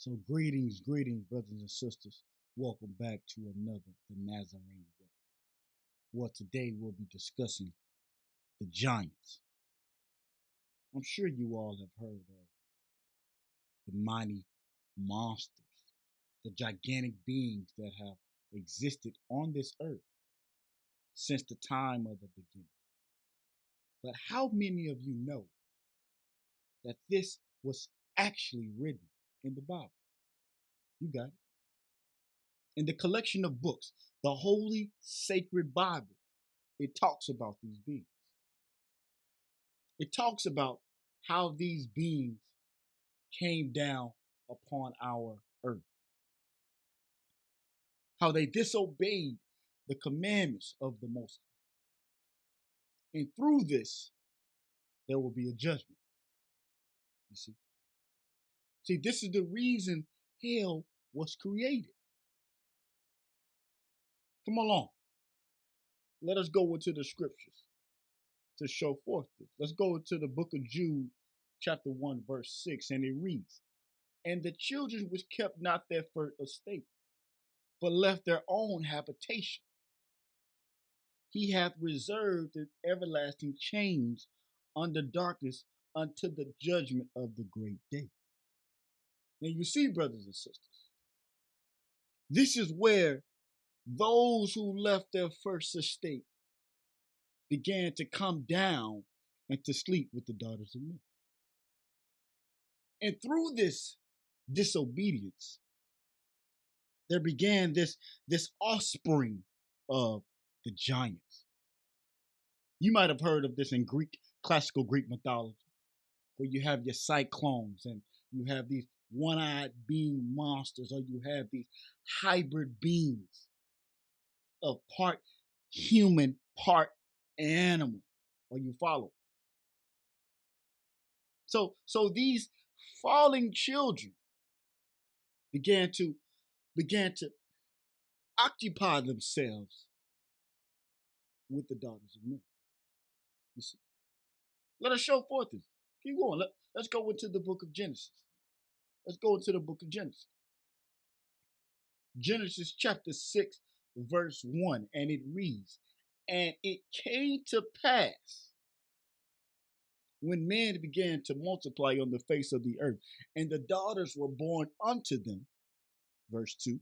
So greetings, brothers and sisters. Welcome back to another The Nazarene Way. Well, today we'll be discussing the giants. I'm sure you all have heard of the mighty monsters, the gigantic beings that have existed on this earth since the time of the beginning. But how many of you know that this was actually written in the Bible? You got it. In the collection of books, the Holy Sacred Bible, it talks about these beings. It talks about how these beings came down upon our earth, how they disobeyed the commandments of the Most High. And through this, there will be a judgment. You see? See, this is the reason hell was created. Come along. Let us go into the scriptures to show forth this. Let's go into the book of Jude, chapter 1, verse 6, and it reads, "And the children which kept not their first estate, but left their own habitation, he hath reserved in everlasting chains under darkness unto the judgment of the great day." Now you see, brothers and sisters, this is where those who left their first estate began to come down and to sleep with the daughters of men. And through this disobedience, there began this offspring of the giants. You might have heard of this in classical Greek mythology, where you have your cyclones and you have these one-eyed being monsters, or you have these hybrid beings of part human, part animal, or you follow. So these falling children began to occupy themselves with the daughters of men. You see, let us show forth this. Keep going. Let's go into the book of Genesis. Let's go into the book of Genesis. Genesis chapter 6, verse 1, and it reads, "And it came to pass when men began to multiply on the face of the earth, and the daughters were born unto them," verse 2,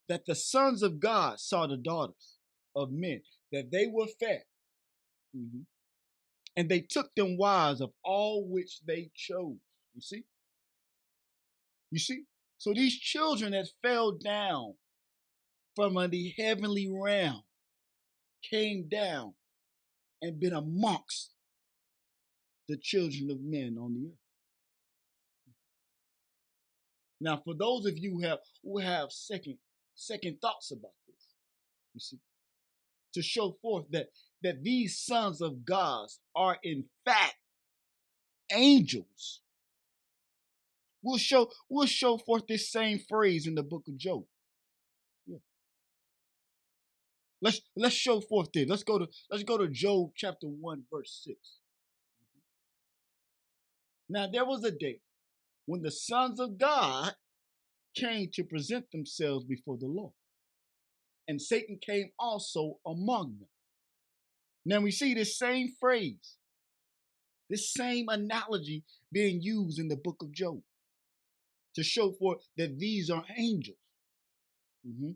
"that the sons of God saw the daughters of men, that they were fair. Mhm. And they took them wives of all which they chose." You see? You see? So these children that fell down from the heavenly realm came down and been amongst the children of men on the earth. Now, for those of you who have second thoughts about this, you see, to show forth that these sons of God are in fact angels, we'll show forth this same phrase in the book of Job. Yeah. Let's show forth this. Let's go to Job chapter 1, verse 6. Now there was a day when the sons of God came to present themselves before the Lord, and Satan came also among them. Now we see this same phrase, this same analogy being used in the book of Job to show forth that these are angels. Mm-hmm.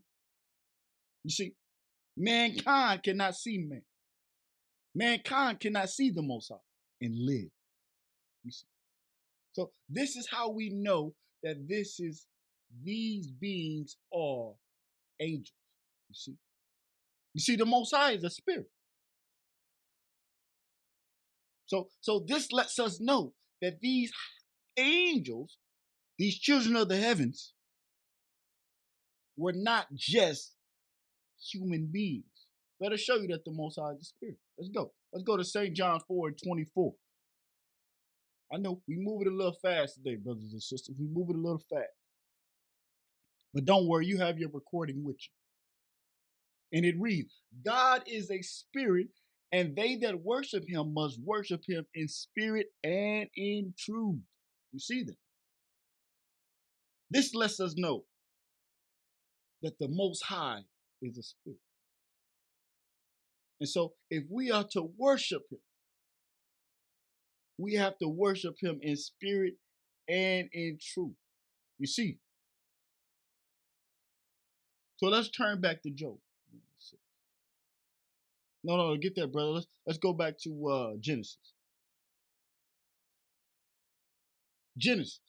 You see, mankind cannot see man. Mankind cannot see the Most High and live. You see? So this is how we know that these beings are angels. You see? You see, the Most High is a spirit. So this lets us know that these angels, these children of the heavens, were not just human beings. Let us show you that the Most High is a spirit. Let's go. Let's go to St. John 4:24. I know we move it a little fast today, brothers and sisters. We move it a little fast. But don't worry, you have your recording with you. And it reads, "God is a spirit, and they that worship him must worship him in spirit and in truth." You see that? This lets us know that the Most High is a spirit. And so if we are to worship him, we have to worship him in spirit and in truth. You see? So let's turn back to Job. No, get that, brother. Let's go back to Genesis. Genesis.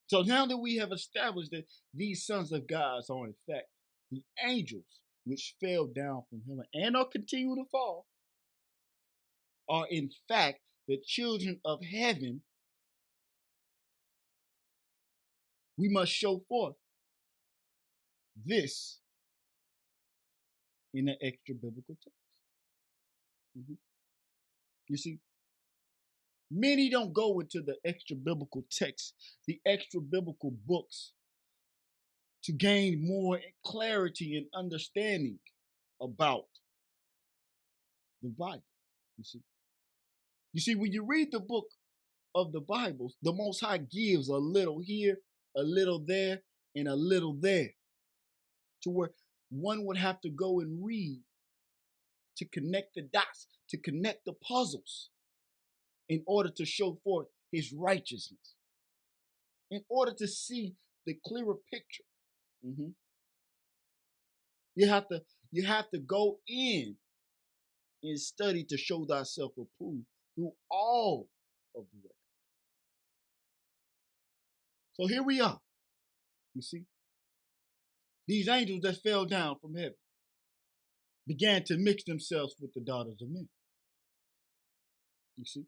So now that we have established that these sons of God are in fact the angels which fell down from heaven and are continue to fall, are in fact the children of heaven, we must show forth this in the extra biblical text. You see, many don't go into the extra biblical text, the extra biblical books, to gain more clarity and understanding about the Bible. You see, when you read the book of the Bible, the Most High gives a little here, a little there, and a little there, to where one would have to go and read to connect the dots, to connect the puzzles, in order to show forth his righteousness, in order to see the clearer picture. You have to go in and study to show thyself approved through all of the records. So here we are. You see, these angels that fell down from heaven began to mix themselves with the daughters of men. You see,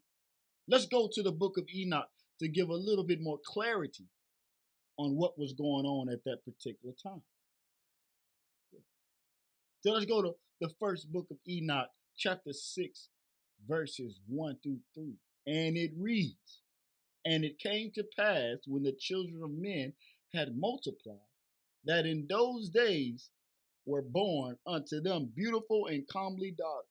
let's go to the book of Enoch to give a little bit more clarity on what was going on at that particular time. So let's go to the first book of Enoch, chapter 6, verses 1 through 3. And it reads, "And it came to pass when the children of men had multiplied, that in those days were born unto them beautiful and comely daughters.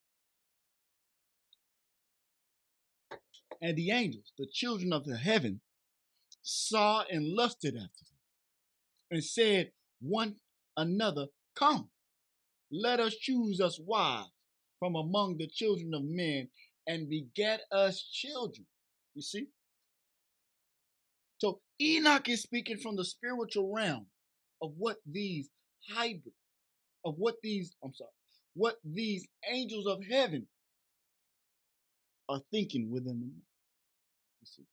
And the angels, the children of the heaven, saw and lusted after them, and said one another, Come, let us choose us wives from among the children of men, and beget us children." You see? So Enoch is speaking from the spiritual realm of what these hybrid, of what these angels of heaven are thinking within them. You see?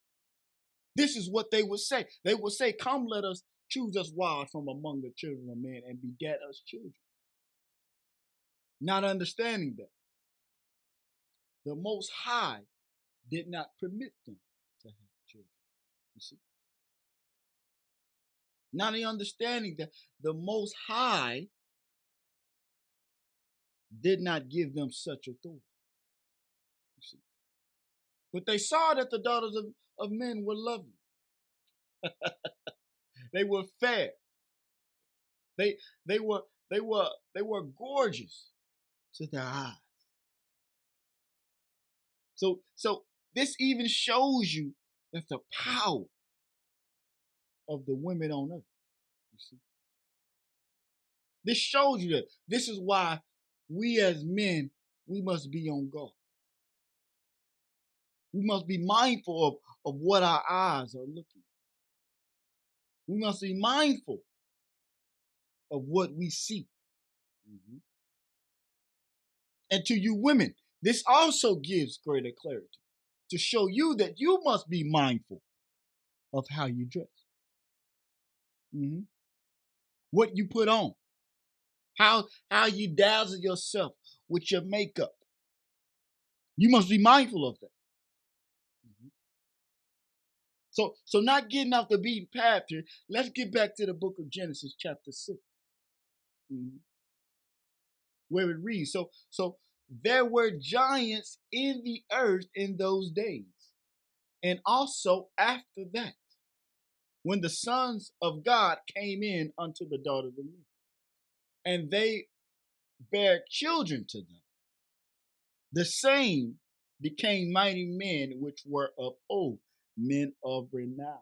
This is what they would say. They would say, Come, let us choose us wives from among the children of men and beget us children. Not understanding that the Most High did not permit them to have children. You see? Not understanding that the Most High did not give them such authority. You see? But they saw that the daughters of men were lovely. They were fair. They were gorgeous to their eyes. So this even shows you that the power of the women on earth. You see, this shows you that this is why we as men, we must be on guard. We must be mindful of what our eyes are looking at. We must be mindful of what we see. And to you women, this also gives greater clarity to show you that you must be mindful of how you dress, what you put on, how you dazzle yourself with your makeup. You must be mindful of that. So not getting off the beaten path here, let's get back to the book of Genesis chapter 6. Where it reads, so there were giants in the earth in those days, and also after that, when the sons of God came in unto the daughters of men, and they bare children to them. The same became mighty men which were of old, men of renown.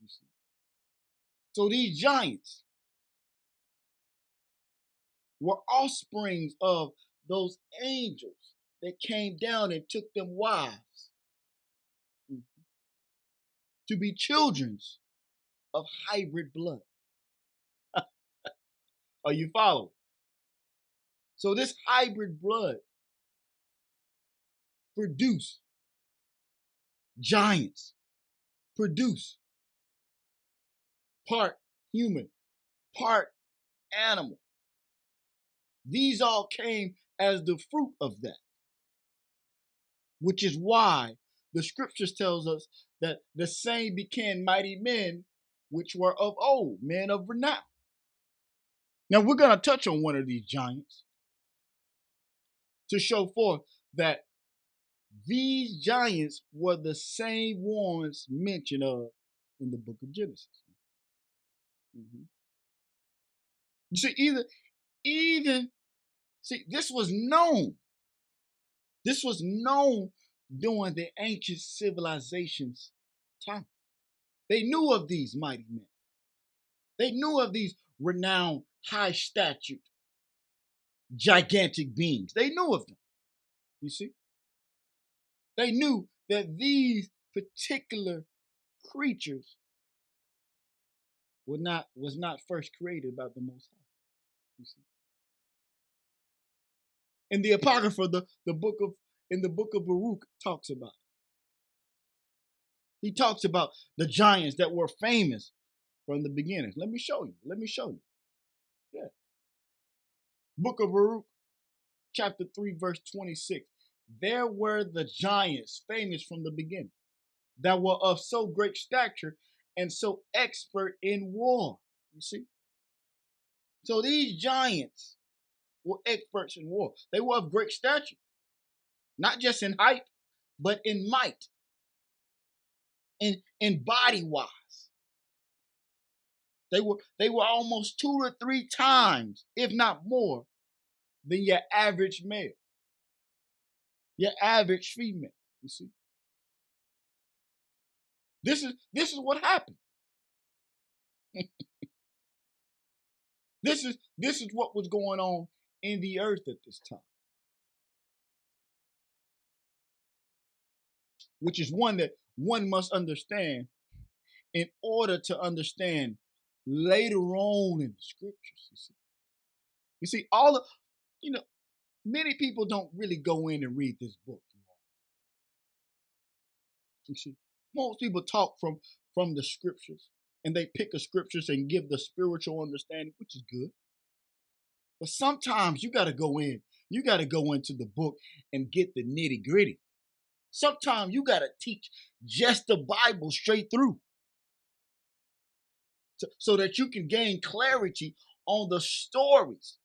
You see? So these giants were offsprings of those angels that came down and took them wives to be children of hybrid blood. Are you following? So this hybrid blood produced giants, produced part human, part animal. These all came as the fruit of that, which is why the scriptures tells us that the same became mighty men which were of old, men of renown. Now we're going to touch on one of these giants to show forth that these giants were the same ones mentioned of in the book of Genesis. Mm-hmm. You see, this was known. This was known during the ancient civilization's time. They knew of these mighty men. They knew of these renowned, high statured, gigantic beings. They knew of them. You see? They knew that these particular creatures was not first created by the Most High. You see? In the Apocrypha, the book of Baruch talks about it. He talks about the giants that were famous from the beginning. Let me show you. Yeah. Book of Baruch, chapter 3, verse 26. There were the giants famous from the beginning that were of so great stature and so expert in war. You see? So these giants were experts in war. They were of great stature, not just in height, but in might, in body wise. They were almost 2 to 3 times, if not more, than your average male, your average female. You see, this is what happened. This is what was going on in the earth at this time, which is one that one must understand in order to understand later on in the scriptures. You see, all of many people don't really go in and read this book. You see, most people talk from the scriptures and they pick the scriptures and give the spiritual understanding, which is good. But sometimes you got to go in. You got to go into the book and get the nitty gritty. Sometimes you got to teach just the Bible straight through so that you can gain clarity on the stories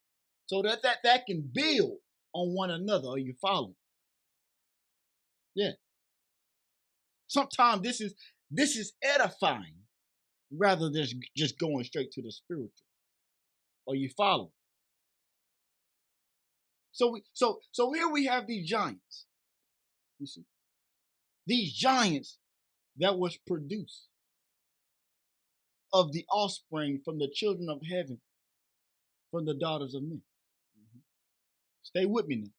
so that can build on one another. Are you following? Yeah. Sometimes this is edifying rather than just going straight to the spiritual. Are you following? So here we have these giants. You see, these giants that was produced of the offspring from the children of heaven, from the daughters of men. Mm-hmm. Stay with me now.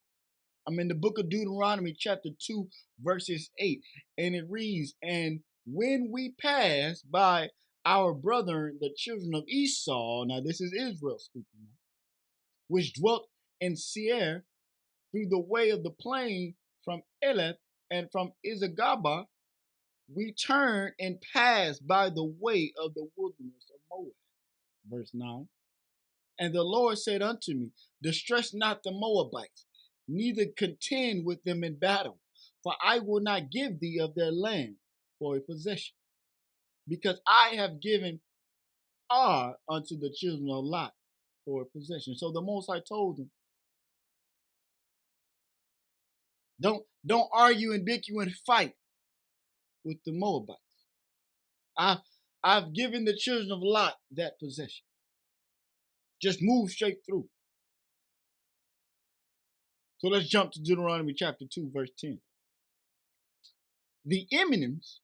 I'm in the book of Deuteronomy, chapter 2, verses 8, and it reads, "And when we passed by our brethren, the children of Esau," now this is Israel speaking, "which dwelt in Seir, through the way of the plain from Elath and from Izagaba, we turned and passed by the way of the wilderness of Moab." Verse 9. "And the Lord said unto me, Distress not the Moabites, neither contend with them in battle, for I will not give thee of their land for a possession, because I have given Ar unto the children of Lot for a possession." So the Most High told him, don't argue and bicker and fight with the Moabites. I've given the children of Lot that possession. Just move straight through. So let's jump to Deuteronomy chapter 2, verse 10. "The Emims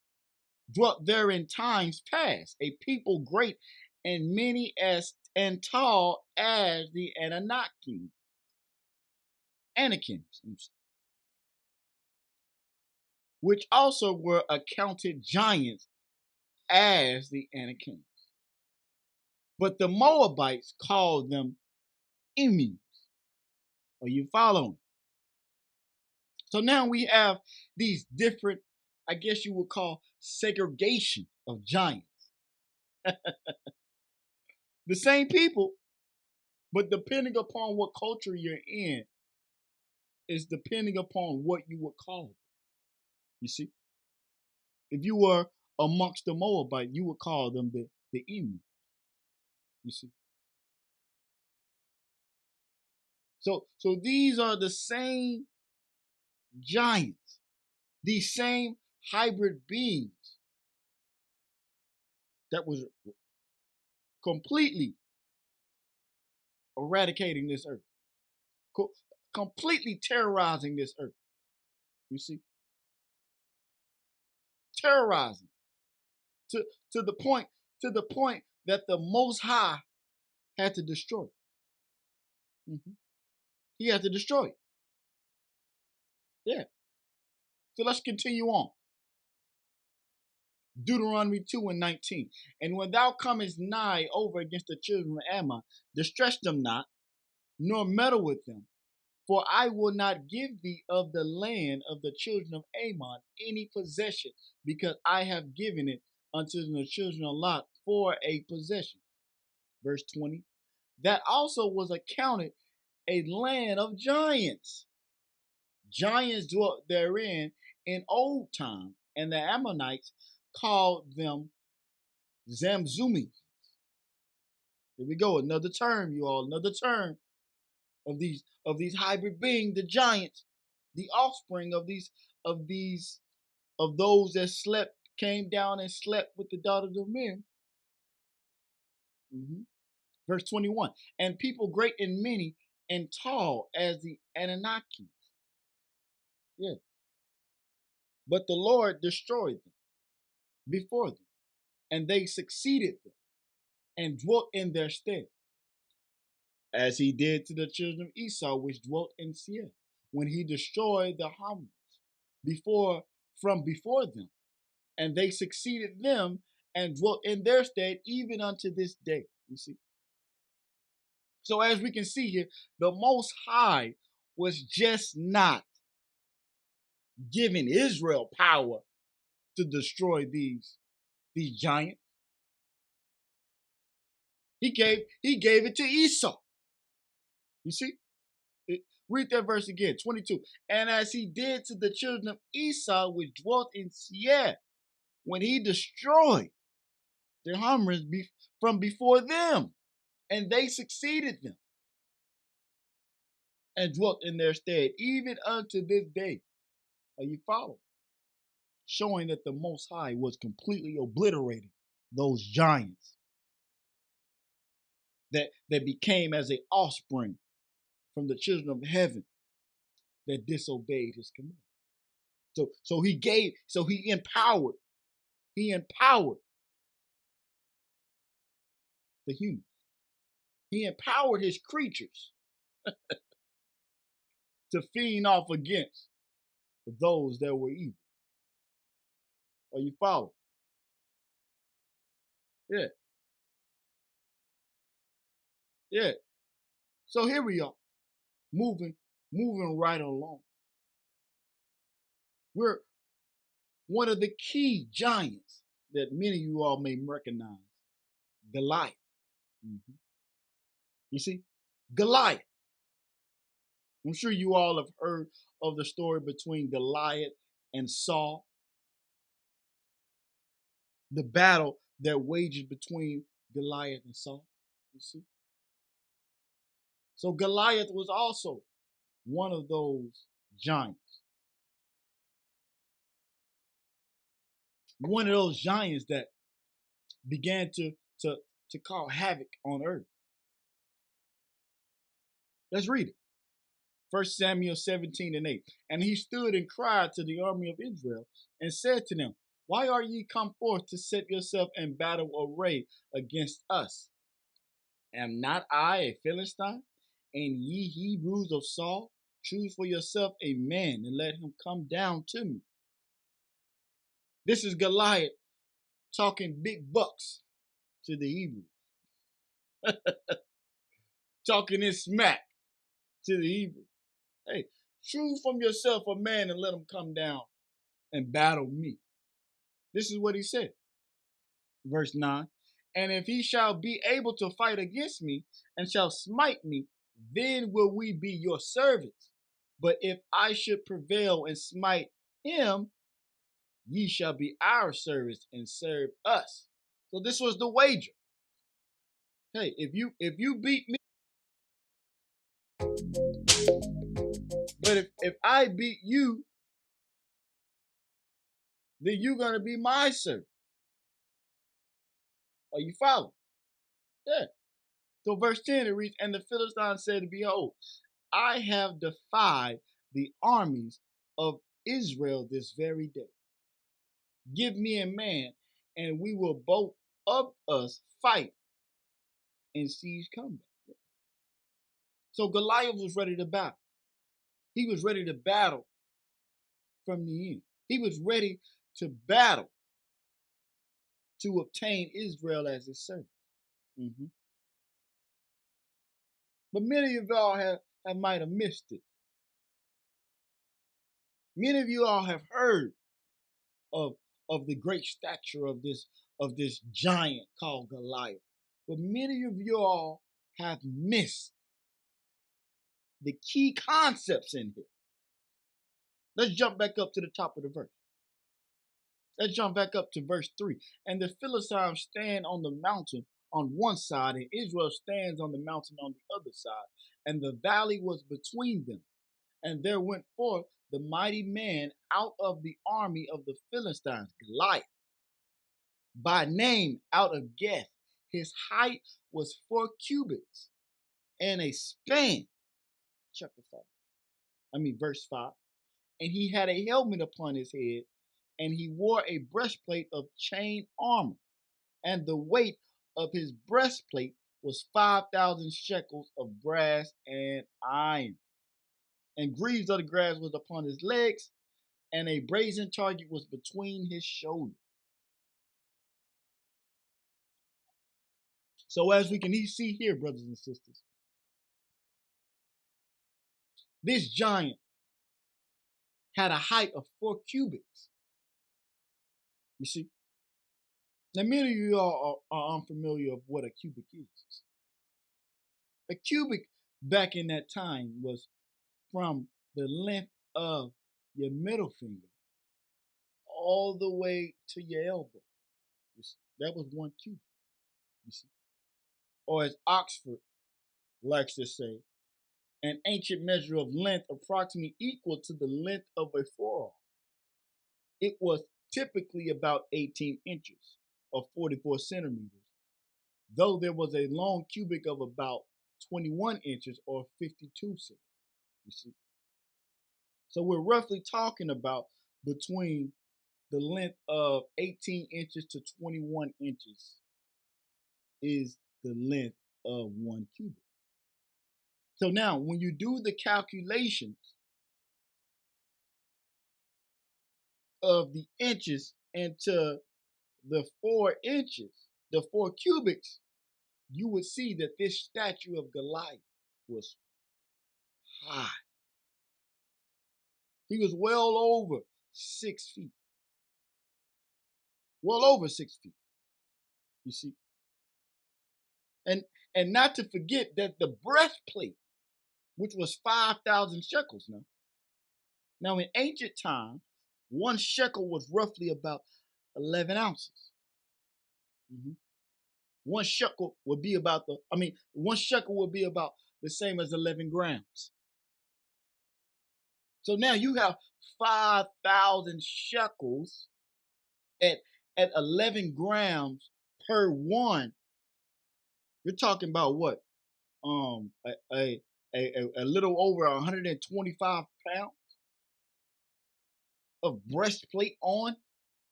dwelt there in times past, a people great and many as and tall as the Anakims, which also were accounted giants as the Anakims. But the Moabites called them Emus. Are you following? So now we have these different, I guess you would call, segregation of giants. The same people, but depending upon what culture you're in, is depending upon what you would call them. You see? If you were amongst the Moabite, you would call them the Emu. You see? So these are the same giants, these same hybrid beings that was completely eradicating this earth, completely terrorizing this earth. You see? Terrorizing to, to the point that the Most High had to destroy it. He had to destroy it. Yeah. So let's continue on. Deuteronomy 2:19. And when thou comest nigh over against the children of Ammon, distress them not, nor meddle with them. For I will not give thee of the land of the children of Ammon any possession, because I have given it unto the children of Lot for a possession. Verse 20. That also was accounted a land of giants. Giants dwelt therein in old time, and the Ammonites called them Zamzumi. Here we go, another term, you all, another term of these hybrid beings, the giants, the offspring of those that slept, came down and slept with the daughters of men. Verse 21. And people great and many and tall as the Anunnaki. Yeah. But the Lord destroyed them before them, and they succeeded them and dwelt in their stead, as he did to the children of Esau, which dwelt in Seir, when he destroyed the Hamites from before them, and they succeeded them and dwelt in their stead even unto this day. You see. So as we can see here, the Most High was just not giving Israel power to destroy these giants. He gave it to Esau. You see? Read that verse again, 22. And as he did to the children of Esau, which dwelt in Seir, when he destroyed the Hamites from before them, and they succeeded them and dwelt in their stead, even unto this day. Are you following? Showing that the Most High was completely obliterating those giants that became as a offspring from the children of heaven that disobeyed his command. So he empowered the humans. He empowered his creatures to feed off against those that were evil. Are you following? Yeah. Yeah. So here we are, moving right along. We're one of the key giants that many of you all may recognize, Goliath. You see, Goliath. I'm sure you all have heard of the story between Goliath and Saul, the battle that wages between Goliath and Saul. You see, so Goliath was also one of those giants, one of those giants that began to cause havoc on earth. Let's read it. 1 Samuel 17:8. And he stood and cried to the army of Israel and said to them, Why are ye come forth to set yourself in battle array against us? Am not I a Philistine? And ye Hebrews of Saul? Choose for yourself a man and let him come down to me. This is Goliath talking big bucks to the Hebrews, talking his smack to the Hebrews. Hey, choose from yourself a man and let him come down and battle me. This is what he said. Verse 9. And if he shall be able to fight against me and shall smite me, then will we be your servants. But if I should prevail and smite him, ye shall be our servants and serve us. So this was the wager. Hey, if you beat me, but if I beat you, then you're gonna be my servant. Are you following? Yeah. So verse 10 it reads, and the Philistine said, behold, I have defied the armies of Israel this very day. Give me a man, and we will both of us fight and siege combat. So Goliath was ready to battle. He was ready to battle from the end. He was ready to battle to obtain Israel as his servant. Mm-hmm. But many of y'all might have missed it. Many of you all have heard of the great stature of this giant called Goliath. But many of you all have missed the key concepts in here. Let's jump back up to the top of the verse. Let's jump back up to verse 3. And the Philistines stand on the mountain on one side, and Israel stands on the mountain on the other side. And the valley was between them. And there went forth the mighty man out of the army of the Philistines, Goliath, by name out of Gath. His height was 4 cubits and a span. Verse 5. And he had a helmet upon his head, and he wore a breastplate of chain armor, and the weight of his breastplate was 5,000 shekels of brass and iron. And greaves of the grass was upon his legs, and a brazen target was between his shoulders. So as we can see here, brothers and sisters, this giant had a height of 4 cubits. You see? Now, many of you all are unfamiliar of what a cubit is. A cubit back in that time was from the length of your middle finger all the way to your elbow. That was 1 cubit. You see? Or as Oxford likes to say, an ancient measure of length approximately equal to the length of a forearm. It was typically about 18 inches or 44 centimeters, though there was a long cubic of about 21 inches or 52 centimeters. You see? So we're roughly talking about between the length of 18 inches to 21 inches is the length of 1 cubit. So now, when you do the calculations of the inches into the 4 inches, the 4 cubics, you would see that this statue of Goliath was high. He was well over 6 feet. Well over 6 feet. You see? And not to forget that the breastplate, which was 5,000 shekels now. Now in ancient times, 1 shekel was roughly about 11 ounces. Mm-hmm. 1 shekel would be about 1 shekel would be about the same as 11 grams. So now you have 5,000 shekels at 11 grams per one. You're talking about what? A little over 125 pounds of breastplate on.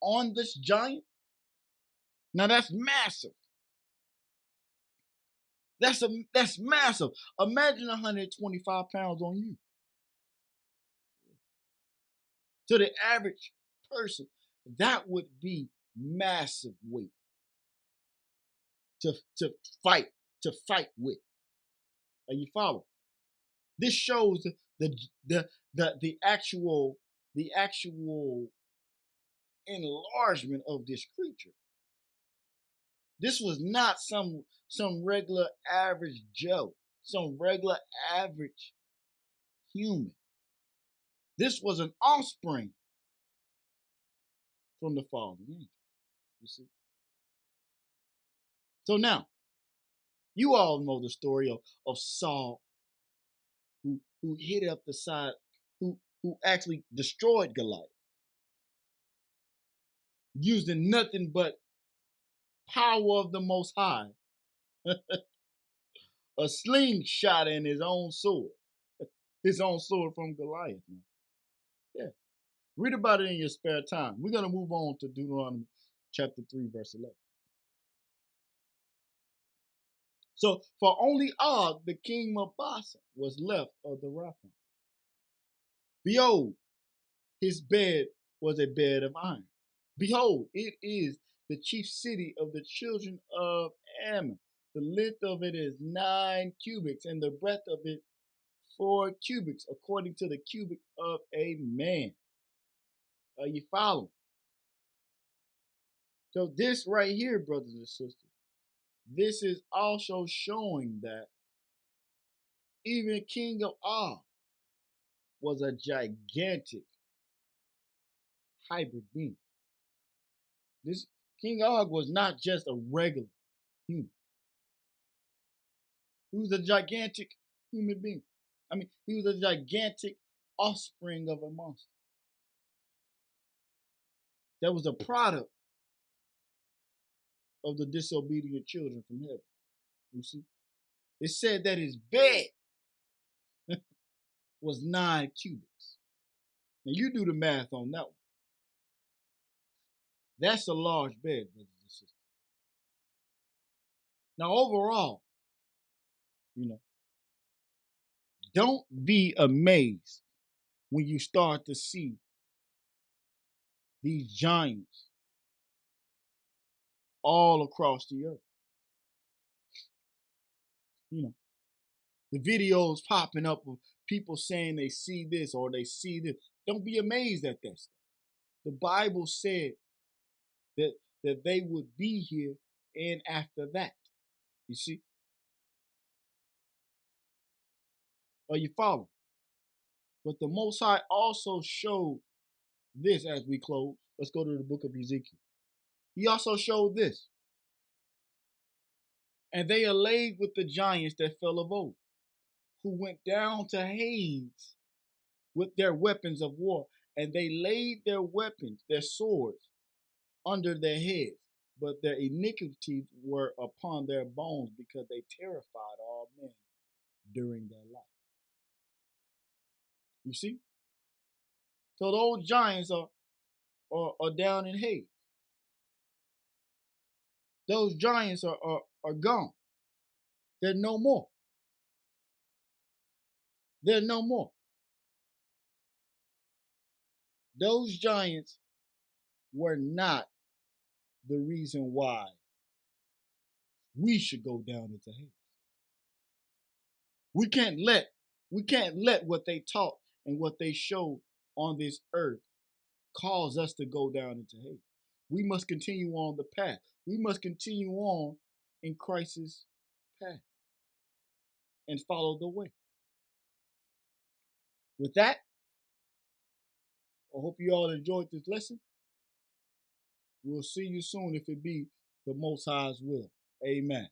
on this giant. Now that's massive. That's massive. Imagine 125 pounds on you. To the average person, that would be massive weight to fight with. Are you follow? This shows the actual enlargement of this creature. This was not some regular average Joe, some regular average human. This was an offspring from the fallen angels. You see? So now, you all know the story of Saul, who hit up the side, who actually destroyed Goliath, using nothing but power of the Most High, a slingshot and his own sword from Goliath. Man. Yeah, read about it in your spare time. We're gonna move on to Deuteronomy chapter 3, verse 11. So, for only Og, the king of Bashan, was left of the Rephaim. Behold, his bed was a bed of iron. Behold, it is the chief city of the children of Ammon. The length of it is 9 cubits, and the breadth of it 4 cubits, according to the cubit of a man. Are you following? So this right here, brothers and sisters, this is also showing that even King of Og was a gigantic hybrid being. This King Og was not just a regular human. He was a gigantic human being. I mean, he was a gigantic offspring of a monster. That was a product of the disobedient children from heaven. You see? It said that his bed was 9 cubits. Now you do the math on that one. That's a large bed, brothers and sisters. Now overall, don't be amazed when you start to see these giants all across the earth. The videos popping up of people saying they see this or they see this. Don't be amazed at that stuff. The Bible said that they would be here and after that. You see? Are you following? But the Most High also showed this as we close. Let's go to the book of Ezekiel. He also showed this. And they allayed with the giants that fell of old, who went down to Hades with their weapons of war, and they laid their weapons, their swords, under their heads, but their iniquities were upon their bones, because they terrified all men during their life. You see? So those giants are down in Hades. Those giants are gone. They're no more. They're no more. Those giants were not the reason why we should go down into Hades. We can't let what they taught and what they showed on this earth cause us to go down into Hades. We must continue on the path. We must continue on in Christ's path and follow the way. With that, I hope you all enjoyed this lesson. We'll see you soon if it be the Most High's will. Amen.